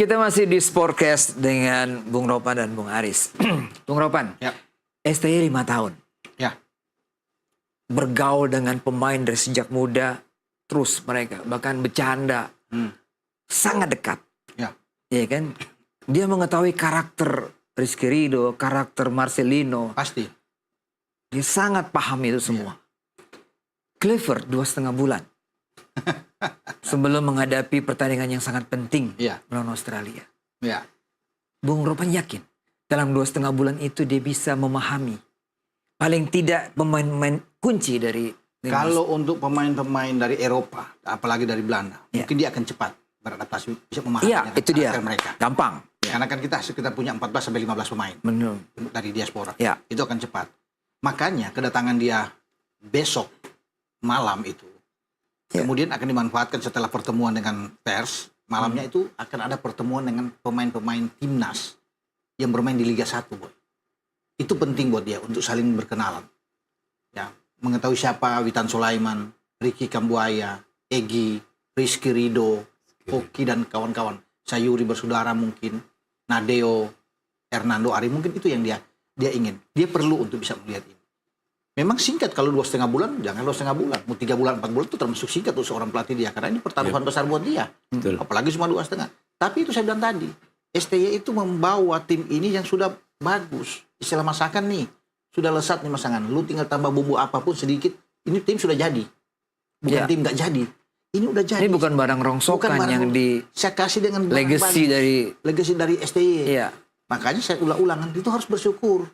Kita masih di Sportcast dengan Bung Ropan dan Bung Aris. Bung Ropan, Ya. STY 5 tahun. Ya. Bergaul dengan pemain dari sejak muda, terus mereka bahkan bercanda, sangat dekat. Ya. Iya kan? Dia mengetahui karakter Rizky Ridho, karakter Marcelino. Pasti. Dia sangat paham itu semua. Clever 2,5 bulan. Sebelum menghadapi pertandingan yang sangat penting Iya. melawan Australia. Ya. Bung Ropan yakin dalam 2,5 bulan itu dia bisa memahami paling tidak pemain-pemain kunci dari Kalau untuk pemain-pemain dari Eropa, apalagi dari Belanda, Ya. mungkin dia akan cepat beradaptasi, bisa memahami Iya, itu dia. karakter mereka. Gampang. Karena kan kita punya 14 sampai 15 pemain Menurut. dari diaspora. Ya. Itu akan cepat. Makanya kedatangan dia besok malam itu Ya. kemudian akan dimanfaatkan setelah pertemuan dengan pers. Malamnya itu akan ada pertemuan dengan pemain-pemain timnas yang bermain di Liga 1, Boy. Itu penting buat dia untuk saling berkenalan. Ya, mengetahui siapa Witan Sulaiman, Ricky Kambuaya, Egy, Rizky Ridho, Hoki dan kawan-kawan. Sayuri bersaudara mungkin, Nadeo, Hernando Ari, mungkin itu yang dia ingin. Dia perlu untuk bisa melihat ini. Memang singkat kalau 2,5 bulan, jangan 2,5 bulan. Mau 3 bulan, 4 bulan itu termasuk singkat untuk seorang pelatih dia. Karena ini pertaruhan besar buat dia. Betul. Apalagi cuma 2,5. Tapi itu saya bilang tadi, STY itu membawa tim ini yang sudah bagus. Istilah masakan nih, sudah lesat nih masakan. Lu tinggal tambah bumbu apapun sedikit, ini tim sudah jadi. Bukan Ya. tim nggak jadi. Ini udah jadi. Ini bukan barang rongsokan Bukan barang yang di saya kasih dengan legacy dari STY. Iya. Makanya saya ulang-ulang, itu harus bersyukur.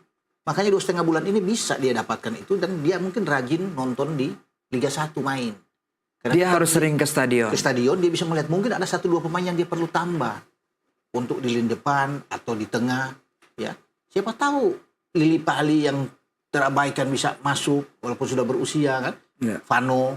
Makanya 2,5 bulan ini bisa dia dapatkan itu dan dia mungkin rajin nonton di Liga 1 main. Karena Dia harus sering ke stadion. ke stadion dia bisa melihat mungkin ada 1-2 pemain yang dia perlu tambah untuk di lini depan atau di tengah, ya. Siapa tahu Lili Pali yang terabaikan bisa masuk walaupun sudah berusia kan. Iya. Vano,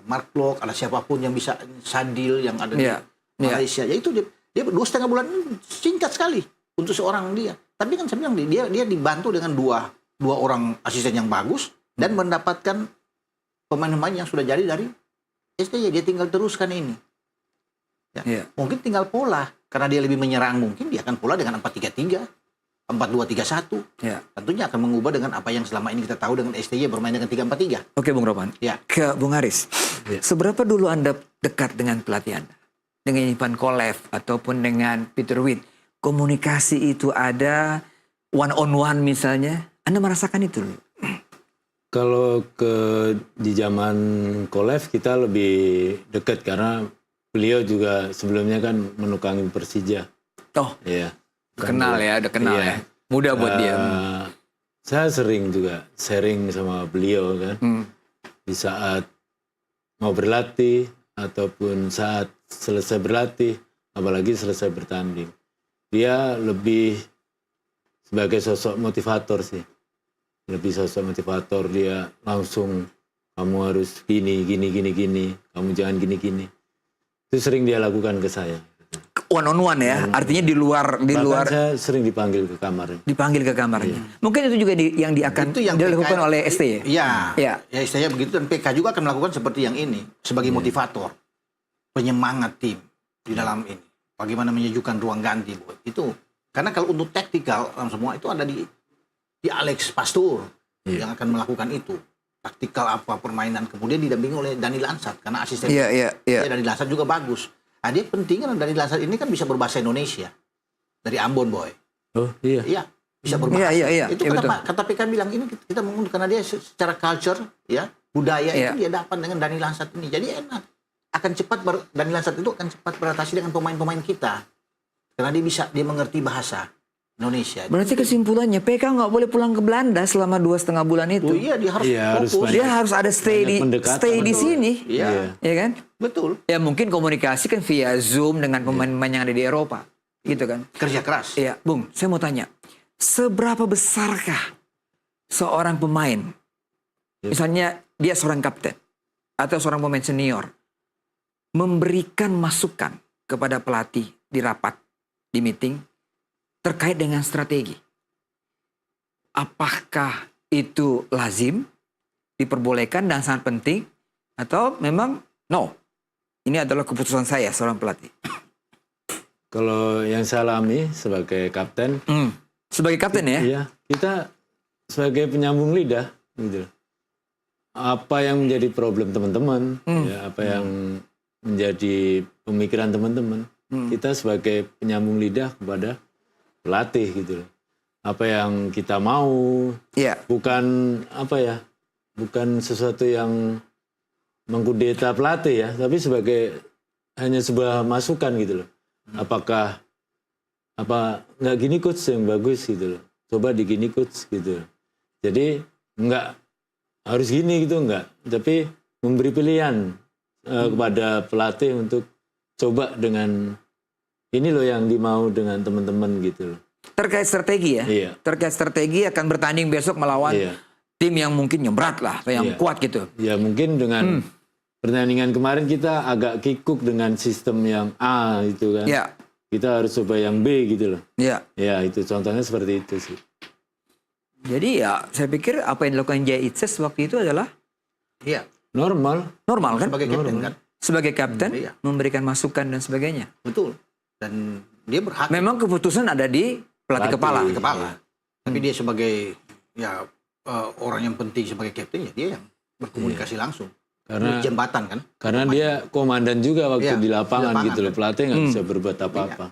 Mark Klok, ada siapapun yang bisa, Sadil yang ada di Iya. Malaysia. Ya itu dia 2,5 bulan ini singkat sekali untuk seorang dia. Tapi kan saya bilang dia dibantu dengan dua orang asisten yang bagus dan mendapatkan pemain-pemain yang sudah jadi dari STY. Dia tinggal teruskan ini. Ya. Iya. Mungkin tinggal pola karena dia lebih menyerang, mungkin dia akan pola dengan 4-3-3, 4-2-3-1. Ya. Tentunya akan mengubah dengan apa yang selama ini kita tahu dengan STY bermain dengan 3-4-3. Oke Bung Ropan. Ya. Ke Bung Aris. Ya. Seberapa dulu Anda dekat dengan pelatih Anda? Dengan Ivan Kolev ataupun dengan Peter Witt? Komunikasi itu ada, one on one misalnya. Anda merasakan itu dulu? Kalau di zaman Kolev kita lebih dekat karena beliau juga sebelumnya kan menukangi Persija. Oh, Iya. kenal ya, udah kenal Iya. ya. Mudah buat dia. Saya sering juga sharing sama beliau kan. Di saat mau berlatih ataupun saat selesai berlatih, apalagi selesai bertanding. Dia lebih sebagai sosok motivator sih. Lebih sosok motivator, dia langsung kamu harus gini. Kamu jangan gini. Itu sering dia lakukan ke saya. One on one ya, artinya di luar Bahkan saya sering dipanggil ke kamar. dipanggil ke kamarnya. Mungkin itu juga yang Itu yang dilakukan PK oleh STY. Iya. Ya. Ya istilahnya begitu dan PK juga akan melakukan seperti yang ini sebagai motivator, penyemangat tim di dalam ini. Bagaimana menyejukkan ruang ganti buat itu. Karena kalau untuk taktikal semua itu ada di Alex Pastur yang akan melakukan itu. Taktikal apa permainan kemudian didampingi oleh Dani Lansat karena asisten Iya. Dani Lansat juga bagus. Nah, dia penting kan Dani Lansat ini kan bisa berbahasa Indonesia dari Ambon, Boy. Oh iya. Iya, bisa berbahasa. Iya, Itu iya, kata PK bilang ini kita mengundang karena dia secara culture, ya budaya Iya. itu dia dapat dengan Dani Lansat ini. Jadi enak. Akan cepat Dani Lansat itu akan cepat beradaptasi dengan pemain-pemain kita. Karena dia mengerti bahasa Indonesia. Berarti kesimpulannya PK nggak boleh pulang ke Belanda selama 2,5 bulan itu. Oh iya, dia harus Iya, harus fokus. Dia harus ada stay banyak di pendekatan. di sini. Iya, Ya kan? betul. Ya mungkin komunikasi kan via Zoom dengan pemain-pemain yang ada di Eropa. Gitu kan? Kerja keras. Iya, Bung, saya mau tanya. Seberapa besarkah seorang pemain, misalnya dia seorang kapten atau seorang pemain senior, memberikan masukan kepada pelatih di rapat, di meeting, terkait dengan strategi? Apakah itu lazim, diperbolehkan dan sangat penting, atau memang no, ini adalah keputusan saya seorang pelatih? Kalau yang saya alami sebagai kapten, Sebagai kapten ya? iya, kita sebagai penyambung lidah gitu. Apa yang menjadi problem teman-teman, ya, apa yang menjadi pemikiran teman-teman, kita sebagai penyambung lidah kepada pelatih gitu loh. Apa yang kita mau, Iya. bukan apa ya, bukan sesuatu yang mengkudeta pelatih ya, tapi sebagai hanya sebuah masukan gitu loh. Apakah nggak gini coach yang bagus gitu loh. Coba digini coach gitu. Jadi nggak harus gini gitu nggak, tapi memberi pilihan kepada pelatih untuk coba dengan ini loh yang dimau dengan teman-teman gitu loh. Terkait strategi ya? Iya. Terkait strategi akan bertanding besok melawan Iya. tim yang mungkin berat lah, atau yang Iya. kuat gitu. Ya mungkin dengan pertandingan kemarin kita agak kikuk dengan sistem yang A itu kan. Iya. Kita harus coba yang B gitu loh. Iya. Ya itu contohnya seperti itu sih. Jadi ya saya pikir apa yang dilakukan Jay Itzes waktu itu adalah Iya, Normal. normal kan? sebagai kapten kan. Sebagai kapten Iya. memberikan masukan dan sebagainya. Betul. Dan dia berhak Memang keputusan ada di pelatih kepala. Pelatih. kepala. Tapi dia sebagai ya orang yang penting sebagai kapten ya dia yang berkomunikasi langsung. Karena Jembatan kan. karena dia komandan juga waktu Iya, di lapangan di lapangan, gitu loh. kan. Pelatih nggak bisa berbuat apa-apa.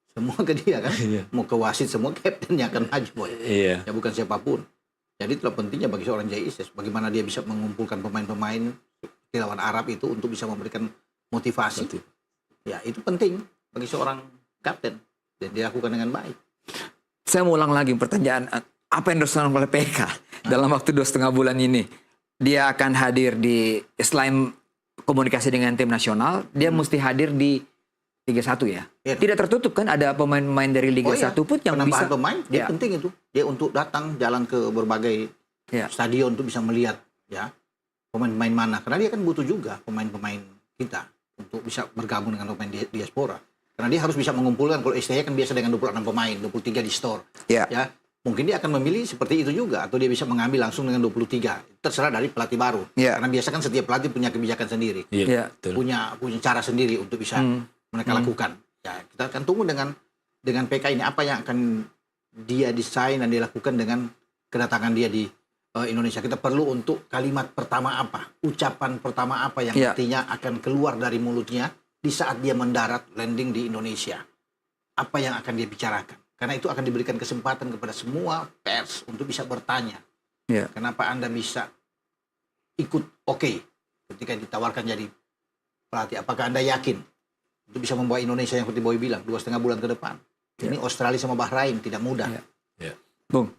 Semua ke dia kan. Iya. Mau ke wasit semua kapten yang akan maju boy. Iya. Ya bukan siapapun. Jadi itulah pentingnya bagi seorang Jay Itzes bagaimana dia bisa mengumpulkan pemain-pemain di lawan Arab itu untuk bisa memberikan motivasi. Ya itu penting bagi seorang kapten dan dilakukan dengan baik. Saya mau ulang lagi pertanyaan, apa yang dilakukan oleh PK dalam waktu 2,5 bulan ini? Dia akan hadir di, selain komunikasi dengan tim nasional, dia mesti hadir di Liga 1 ya? Iya. Tidak tertutup kan, ada pemain-pemain dari Liga 1 pun yang penambahan bisa. pemain dia Ya. penting itu. Dia untuk datang jalan ke berbagai Ya. stadion untuk bisa melihat ya pemain-pemain mana karena dia kan butuh juga pemain-pemain kita untuk bisa bergabung dengan pemain diaspora. Karena dia harus bisa mengumpulkan, kalau STY kan biasa dengan 26 pemain, 23 di store. Ya. Ya, mungkin dia akan memilih seperti itu juga atau dia bisa mengambil langsung dengan 23. Terserah dari pelatih baru. Ya. Karena biasa kan setiap pelatih punya kebijakan sendiri. Iya. Ya. Betul. punya cara sendiri untuk bisa mereka lakukan. Ya, kita akan tunggu dengan PK ini apa yang akan dia desain dan dia lakukan dengan kedatangan dia di Indonesia. Kita perlu untuk kalimat pertama apa, ucapan pertama apa yang Ya. nantinya akan keluar dari mulutnya di saat dia mendarat landing di Indonesia. Apa yang akan dia bicarakan? Karena itu akan diberikan kesempatan kepada semua pers untuk bisa bertanya. Ya. Kenapa Anda bisa ikut ketika ditawarkan jadi pelatih? Apakah Anda yakin untuk bisa membawa Indonesia yang seperti Boy bilang 2,5 bulan ke depan? Ini Australia sama Bahrain tidak mudah. Ya. Ya. Bung,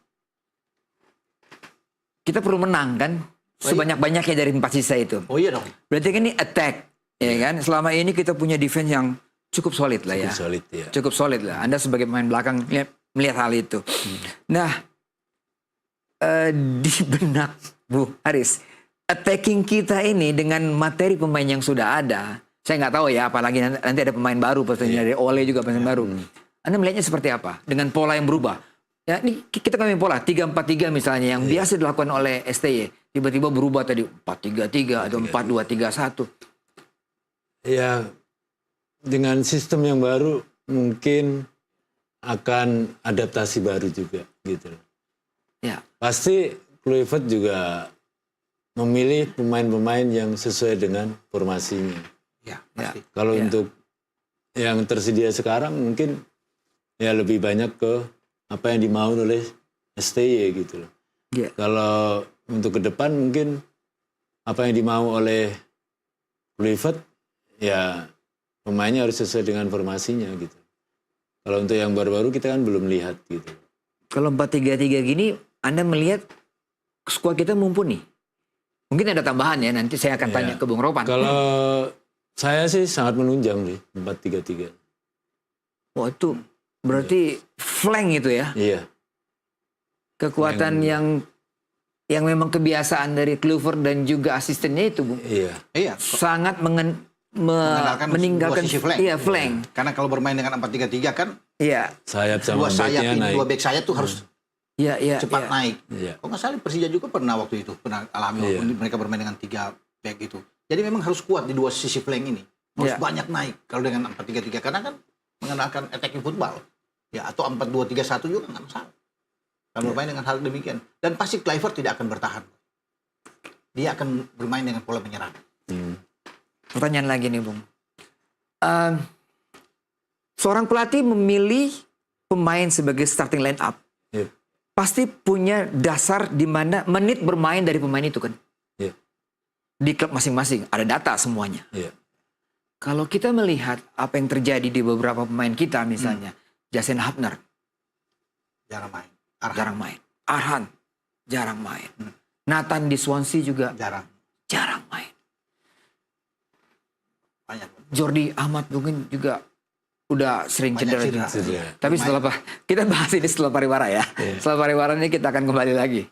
kita perlu menang kan? Sebanyak-banyaknya dari 4 sisa itu. Oh iya dong. Berarti kan ini attack, ya kan? Selama ini kita punya defense yang cukup solid lah ya. Cukup solid ya. Cukup solid lah. Anda sebagai pemain belakang melihat hal itu. Nah, di benak Bu Haris, attacking kita ini dengan materi pemain yang sudah ada, saya nggak tahu ya, apalagi nanti ada pemain baru, pastinya dari Ole juga pemain baru. Anda melihatnya seperti apa? Dengan pola yang berubah. Ya, ini kita kami pola 3-4-3 misalnya yang biasa dilakukan oleh STY, tiba-tiba berubah tadi 4-3-3 atau 4-2-3-1. Ya, dengan sistem yang baru mungkin akan adaptasi baru juga gitu. Ya, Pasti Kluivert juga memilih pemain-pemain yang sesuai dengan formasinya. Ya, pasti. Kalau Ya. untuk yang tersedia sekarang mungkin ya lebih banyak ke apa yang dimau oleh STY gitu loh. ya. Kalau untuk ke depan mungkin apa yang dimau oleh Kluivert ya pemainnya harus sesuai dengan formasinya gitu. Kalau untuk yang baru-baru kita kan belum lihat gitu. Kalau 4-3-3 gini, Anda melihat skuad kita mumpuni. Mungkin ada tambahan ya, nanti saya akan tanya ke Bung Ropan. Kalau saya sih sangat menunjang nih 4-3-3. Wah, itu berarti flank itu ya. Iya. Kekuatan yang memang kebiasaan dari Kluivert dan juga asistennya itu, Bung. Iya. Iya. Sangat dua meninggalkan sisi flank. Iya, flank. Karena kalau bermain dengan 4-3-3 kan Iya. Sayap dua sama sayap backnya ini, naik. dua back sayap tuh harus Iya, iya. cepat iya. naik. Iya. Kalau nggak salah Persija juga pernah waktu itu pernah alami Iya. waktu mereka bermain dengan 3 back itu. Jadi memang harus kuat di dua sisi flank ini. Harus Iya. banyak naik kalau dengan 4-3-3 karena kan mengenalkan attacking football. Ya, atau 4-2-3-1 juga nggak masalah. Kalau bermain dengan hal demikian. Dan pasti Kluivert tidak akan bertahan. Dia akan bermain dengan pola menyerang. Pertanyaan lagi nih, Bung. Seorang pelatih memilih pemain sebagai starting line up. Iya. Pasti punya dasar di mana menit bermain dari pemain itu kan. Iya. Di klub masing-masing ada data semuanya. Iya. Kalau kita melihat apa yang terjadi di beberapa pemain kita misalnya, Jason Hapner Jarang main. jarang main, Arhan jarang main, Nathan di Swansea juga jarang main, Banyak. Jordi Amat mungkin juga udah sering Banyak cedera. cedera. Tapi setelah kita bahas ini setelah pariwara ya. Setelah pariwara ini kita akan kembali lagi.